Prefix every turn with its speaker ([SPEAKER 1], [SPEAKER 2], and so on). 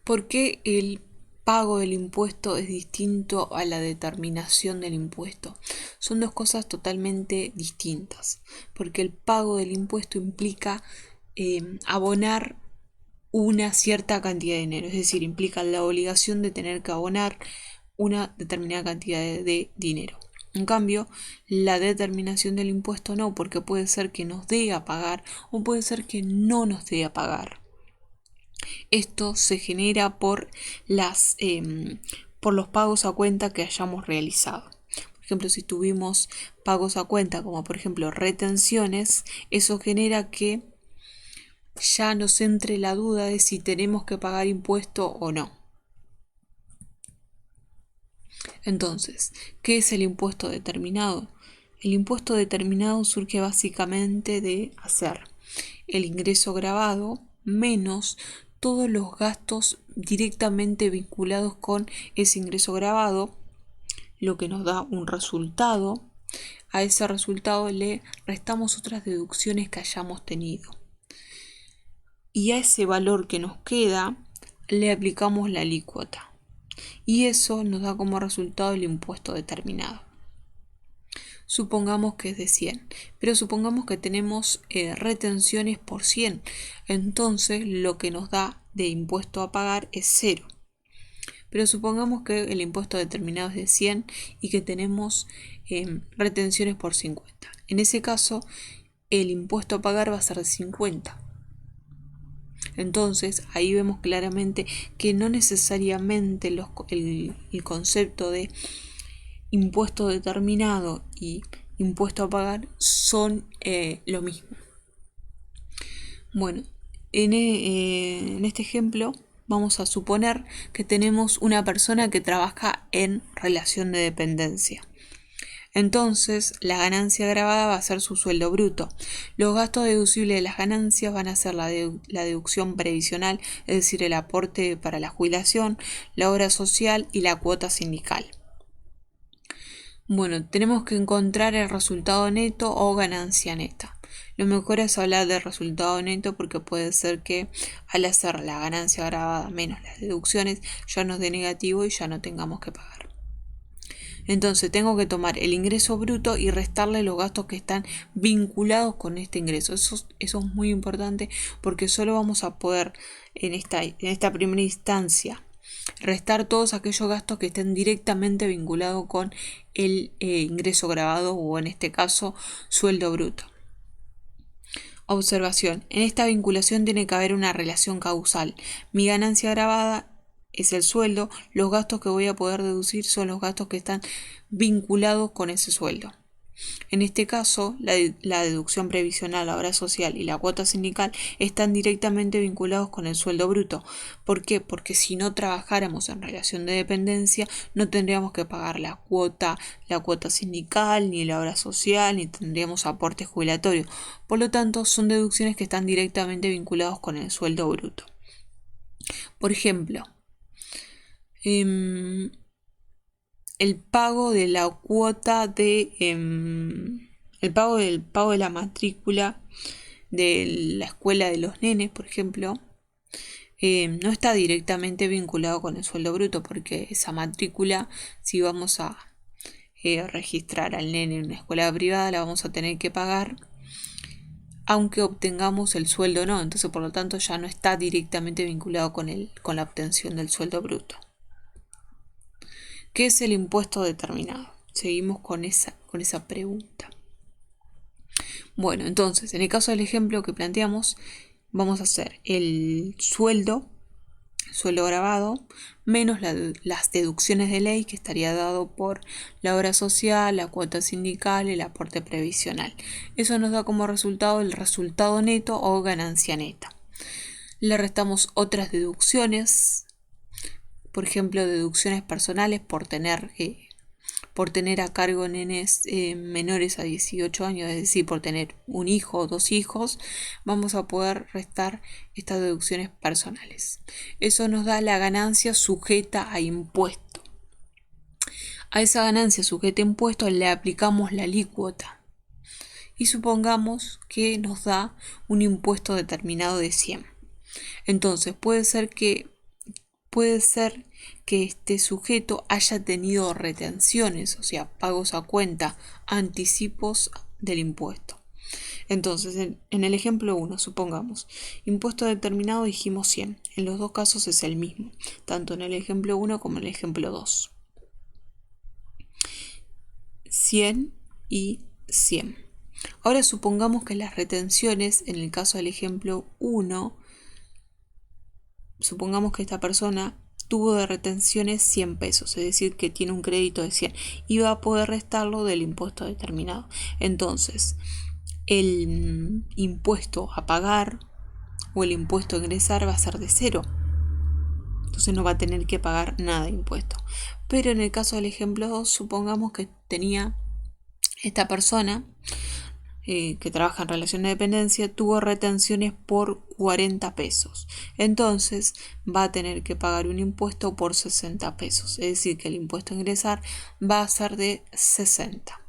[SPEAKER 1] ¿Por qué el pago del impuesto es distinto a la determinación del impuesto? Son dos cosas totalmente distintas, porque el pago del impuesto implica abonar una cierta cantidad de dinero, es decir, implica la obligación de tener que abonar una determinada cantidad de dinero. En cambio, la determinación del impuesto no, porque puede ser que nos dé a pagar o puede ser que no nos dé a pagar. Esto se genera por los pagos a cuenta que hayamos realizado. Por ejemplo, si tuvimos pagos a cuenta, como por ejemplo retenciones, eso genera que ya nos entre la duda de si tenemos que pagar impuesto o no. Entonces, ¿qué es el impuesto determinado? El impuesto determinado surge básicamente de hacer el ingreso grabado menos todos los gastos directamente vinculados con ese ingreso grabado, lo que nos da un resultado. A ese resultado le restamos otras deducciones que hayamos tenido. Y a ese valor que nos queda le aplicamos la alícuota. Y eso nos da como resultado el impuesto determinado. Supongamos que es de 100, pero supongamos que tenemos retenciones por 100, entonces lo que nos da de impuesto a pagar es 0. Pero supongamos que el impuesto determinado es de 100 y que tenemos retenciones por 50. En ese caso, el impuesto a pagar va a ser de 50. Entonces ahí vemos claramente que no necesariamente el concepto de impuesto determinado y impuesto a pagar son lo mismo. Bueno, en este ejemplo vamos a suponer que tenemos una persona que trabaja en relación de dependencia. Entonces, la ganancia grabada va a ser su sueldo bruto. Los gastos deducibles de las ganancias van a ser la deducción previsional, es decir, el aporte para la jubilación, la obra social y la cuota sindical. Bueno, tenemos que encontrar el resultado neto o ganancia neta. Lo mejor es hablar del resultado neto porque puede ser que al hacer la ganancia grabada menos las deducciones ya nos dé negativo y ya no tengamos que pagar. Entonces tengo que tomar el ingreso bruto y restarle los gastos que están vinculados con este ingreso. Eso es muy importante porque solo vamos a poder en esta primera instancia restar todos aquellos gastos que estén directamente vinculados con el ingreso grabado o en este caso sueldo bruto. Observación. En esta vinculación tiene que haber una relación causal. Mi ganancia grabada es el sueldo, los gastos que voy a poder deducir son los gastos que están vinculados con ese sueldo. En este caso, la deducción previsional, la obra social y la cuota sindical están directamente vinculados con el sueldo bruto. ¿Por qué? Porque si no trabajáramos en relación de dependencia, no tendríamos que pagar la cuota sindical, ni la obra social, ni tendríamos aportes jubilatorios. Por lo tanto, son deducciones que están directamente vinculados con el sueldo bruto. Por ejemplo, el pago de la cuota el pago de la matrícula de la escuela de los nenes, por ejemplo, no está directamente vinculado con el sueldo bruto porque esa matrícula, si vamos a registrar al nene en una escuela privada, la vamos a tener que pagar aunque obtengamos el sueldo o no, entonces por lo tanto ya no está directamente vinculado con la obtención del sueldo bruto. ¿Qué es el impuesto determinado? Seguimos con esa pregunta. Bueno, entonces, en el caso del ejemplo que planteamos, vamos a hacer el sueldo grabado, menos las deducciones de ley que estaría dado por la obra social, la cuota sindical y el aporte previsional. Eso nos da como resultado el resultado neto o ganancia neta. Le restamos otras deducciones, por ejemplo, deducciones personales por tener a cargo nenes menores a 18 años, es decir, por tener un hijo o 2 hijos, vamos a poder restar estas deducciones personales. Eso nos da la ganancia sujeta a impuesto. A esa ganancia sujeta a impuesto le aplicamos la alícuota. Y supongamos que nos da un impuesto determinado de 100. Entonces puede ser que puede ser que este sujeto haya tenido retenciones, o sea, pagos a cuenta, anticipos del impuesto. Entonces, en el ejemplo 1, supongamos, impuesto determinado dijimos 100. En los dos casos es el mismo, tanto en el ejemplo 1 como en el ejemplo 2. 100 y 100. Ahora supongamos que las retenciones, en el caso del ejemplo 1, supongamos que esta persona tuvo de retenciones 100 pesos, es decir, que tiene un crédito de 100 y va a poder restarlo del impuesto determinado. Entonces, el impuesto a pagar o el impuesto a ingresar va a ser de 0. Entonces no va a tener que pagar nada de impuesto. Pero en el caso del ejemplo 2, supongamos que tenía esta persona que trabaja en relación de dependencia, tuvo retenciones por 40 pesos. Entonces va a tener que pagar un impuesto por 60 pesos. Es decir, que el impuesto a ingresar va a ser de 60.